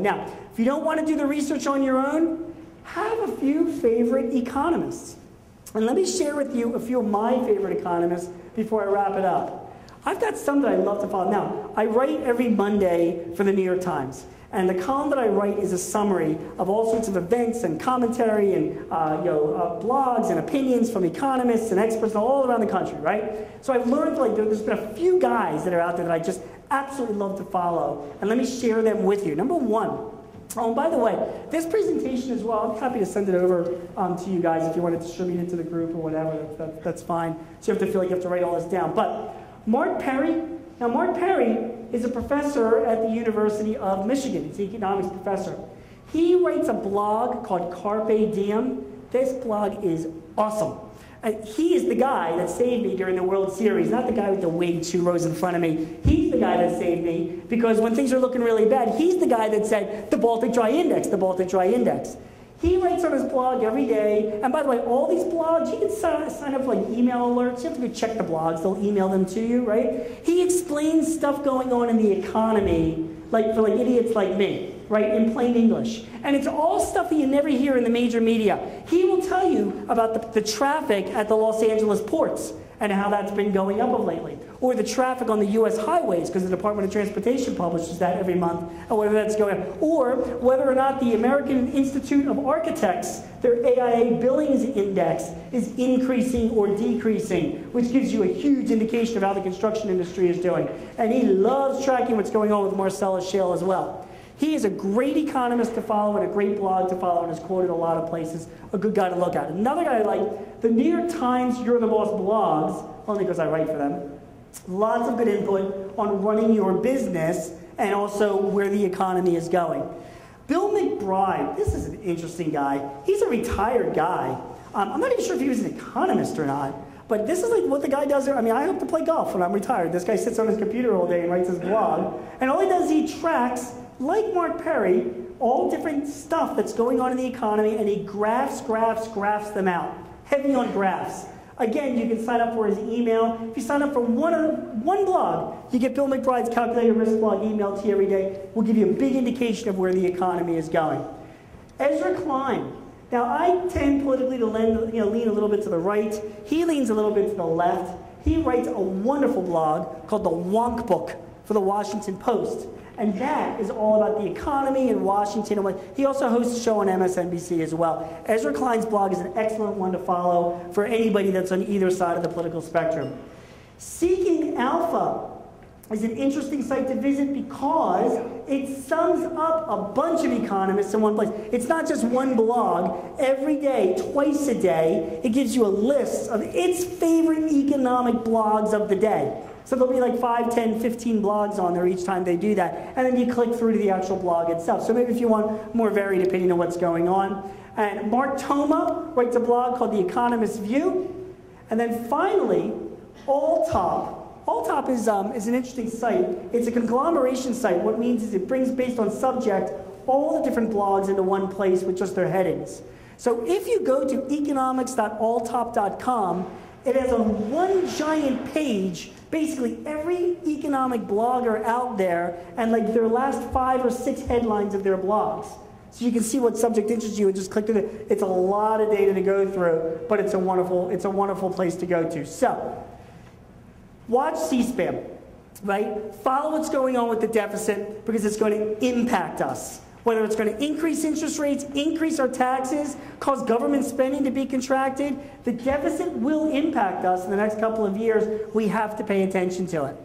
Now, if you don't want to do the research on your own, have a few favorite economists. And let me share with you a few of my favorite economists before I wrap it up. I've got some that I love to follow. Now, I write every Monday for the New York Times. And the column that I write is a summary of all sorts of events and commentary and blogs and opinions from economists and experts all around the country, right? So I've learned, like, there's been a few guys that are out there that I just absolutely love to follow. And let me share them with you. Number one, oh, and by the way, this presentation as well, I'm happy to send it over to you guys if you want to distribute it to the group or whatever. That's fine. So you have to feel like you have to write all this down. But Mark Perry, now Mark Perry is a professor at the University of Michigan. He's an economics professor. He writes a blog called Carpe Diem. This blog is awesome. He is the guy that saved me during the World Series, not the guy with the wig 2 rows in front of me. He's the guy that saved me because when things are looking really bad, he's the guy that said, the Baltic Dry Index, the Baltic Dry Index. He writes on his blog every day, and by the way, all these blogs, you can sign up for like email alerts. You have to go check the blogs. They'll email them to you, right? He explains stuff going on in the economy, like for like idiots like me, right, in plain English. And it's all stuff that you never hear in the major media. He will tell you about the traffic at the Los Angeles ports and how that's been going up of lately. Or the traffic on the US highways, because the Department of Transportation publishes that every month, and whether that's going up. Or whether or not the American Institute of Architects, their AIA Billings Index, is increasing or decreasing, which gives you a huge indication of how the construction industry is doing. And he loves tracking what's going on with Marcellus Shale as well. He is a great economist to follow and a great blog to follow and is quoted a lot of places. A good guy to look at. Another guy I like, the New York Times You're the Boss blogs, only because I write for them. Lots of good input on running your business and also where the economy is going. Bill McBride, this is an interesting guy. He's a retired guy. I'm not even sure if he was an economist or not. But this is like what the guy does. I mean, I hope to play golf when I'm retired. This guy sits on his computer all day and writes his blog. And all he does is he tracks, like Mark Perry, all different stuff that's going on in the economy, and he graphs them out. Heavy on graphs. Again, you can sign up for his email. If you sign up for one blog, you get Bill McBride's Calculated Risk blog emailed to you every day. We'll give you a big indication of where the economy is going. Ezra Klein. Now, I tend politically to lean a little bit to the right. He leans a little bit to the left. He writes a wonderful blog called The Wonk Book for the Washington Post. And that is all about the economy in Washington. He also hosts a show on MSNBC as well. Ezra Klein's blog is an excellent one to follow for anybody that's on either side of the political spectrum. Seeking Alpha is an interesting site to visit because it sums up a bunch of economists in one place. It's not just one blog. Every day, twice a day, it gives you a list of its favorite economic blogs of the day. So there'll be like 5, 10, 15 blogs on there each time they do that. And then you click through to the actual blog itself. So maybe if you want more varied opinion of what's going on. And Mark Toma writes a blog called The Economist's View. And then finally, Alltop. Alltop is an interesting site. It's a conglomeration site. What it means is it brings, based on subject, all the different blogs into one place with just their headings. So if you go to economics.alltop.com, it has on one giant page basically every economic blogger out there and like their last 5 or 6 headlines of their blogs. So you can see what subject interests you and just click through it. It's a lot of data to go through, but it's a wonderful place to go to. So, watch C-SPAN, right? Follow what's going on with the deficit because it's going to impact us. Whether it's going to increase interest rates, increase our taxes, cause government spending to be contracted, the deficit will impact us in the next couple of years. We have to pay attention to it.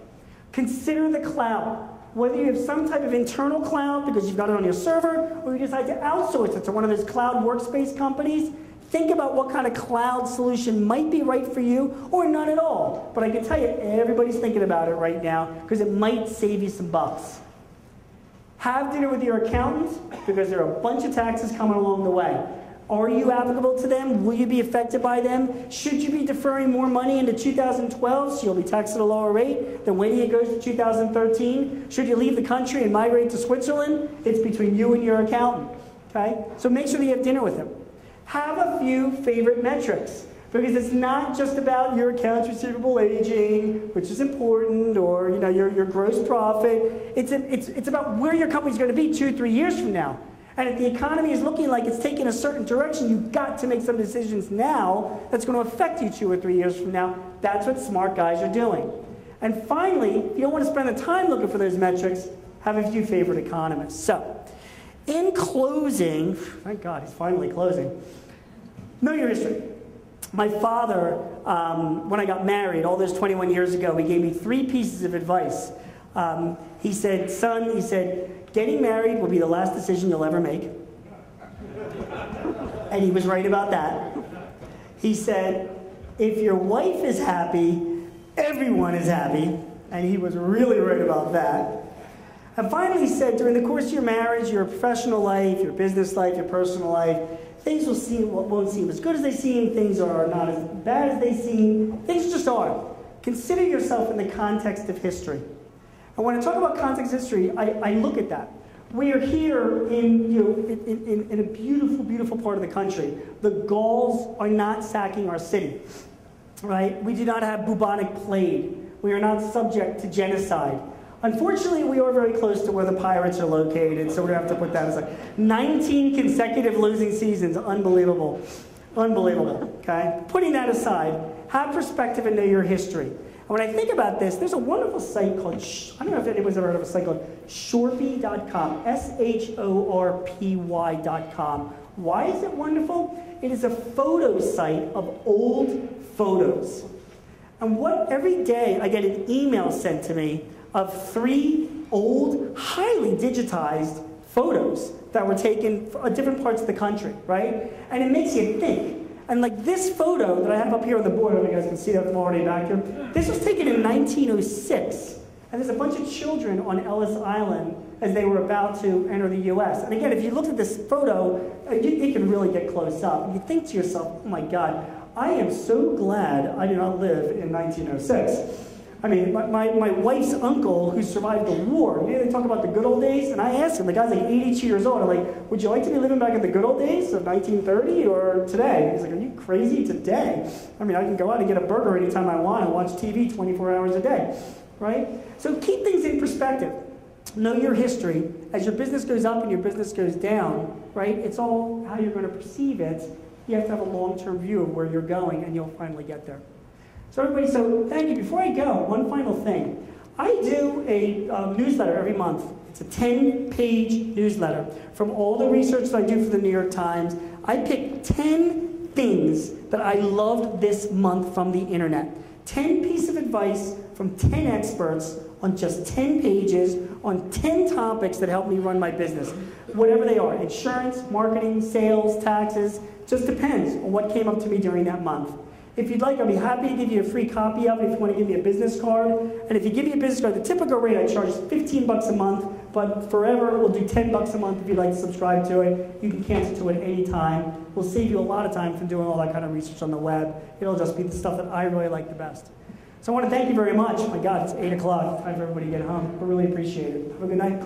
Consider the cloud. Whether you have some type of internal cloud because you've got it on your server, or you decide to outsource it to one of those cloud workspace companies, think about what kind of cloud solution might be right for you, or none at all. But I can tell you, everybody's thinking about it right now because it might save you some bucks. Have dinner with your accountant because there are a bunch of taxes coming along the way. Are you applicable to them? Will you be affected by them? Should you be deferring more money into 2012 so you'll be taxed at a lower rate than waiting it goes to 2013? Should you leave the country and migrate to Switzerland? It's between you and your accountant. Okay? So make sure that you have dinner with him. Have a few favorite metrics. Because it's not just about your accounts receivable aging, which is important, or your gross profit. It's about where your company's going to be 2-3 years from now. And if the economy is looking like it's taking a certain direction, you've got to make some decisions now that's going to affect you 2 or 3 years from now. That's what smart guys are doing. And finally, if you don't want to spend the time looking for those metrics, have a few favorite economists. So, in closing, thank God he's finally closing, know your history. My father, when I got married all those 21 years ago, he gave me 3 pieces of advice. He said, son, he said, getting married will be the last decision you'll ever make. And he was right about that. He said, if your wife is happy, everyone is happy. And he was really right about that. And finally he said, during the course of your marriage, your professional life, your business life, your personal life, things won't seem as good as they seem, things are not as bad as they seem, things just are. Consider yourself in the context of history. And when I talk about context of history, I look at that. We are here in a beautiful, beautiful part of the country. The Gauls are not sacking our city, right? We do not have bubonic plague. We are not subject to genocide. Unfortunately, we are very close to where the pirates are located, so we're going to have to put that aside. 19 consecutive losing seasons, unbelievable. Unbelievable, okay? Putting that aside, have perspective and know your history. And when I think about this, there's a wonderful site called, I don't know if anyone's ever heard of a site called Shorpy.com, SHORPY.com. Why is it wonderful? It is a photo site of old photos. And every day I get an email sent to me of 3 old, highly digitized photos that were taken at different parts of the country, right? And it makes you think. And like this photo that I have up here on the board, I don't know if you guys can see that from already back here. This was taken in 1906. And there's a bunch of children on Ellis Island as they were about to enter the US. And again, if you look at this photo, you can really get close up. You think to yourself, oh my God, I am so glad I did not live in 1906. I mean, my wife's uncle who survived the war, they talk about the good old days, and I asked him, the guy's like 82 years old, I'm like, would you like to be living back in the good old days of 1930 or today? He's like, are you crazy? Today? I mean, I can go out and get a burger anytime I want and watch TV 24 hours a day, right? So keep things in perspective. Know your history. As your business goes up and your business goes down, right, it's all how you're going to perceive it. You have to have a long-term view of where you're going, and you'll finally get there. So everybody, thank you. Before I go, one final thing. I do a newsletter every month. It's a 10-page newsletter from all the research that I do for the New York Times. I pick 10 things that I loved this month from the internet. 10 pieces of advice from 10 experts on just 10 pages on 10 topics that help me run my business. Whatever they are, insurance, marketing, sales, taxes, just depends on what came up to me during that month. If you'd like, I'll be happy to give you a free copy of it if you want to give me a business card. And if you give me a business card, the typical rate I charge is $15 a month, but forever we'll do $10 a month if you'd like to subscribe to it. You can cancel to it any time. We'll save you a lot of time from doing all that kind of research on the web. It'll just be the stuff that I really like the best. So I want to thank you very much. My God, it's 8 o'clock. Time for everybody to get home. I really appreciate it. Have a good night.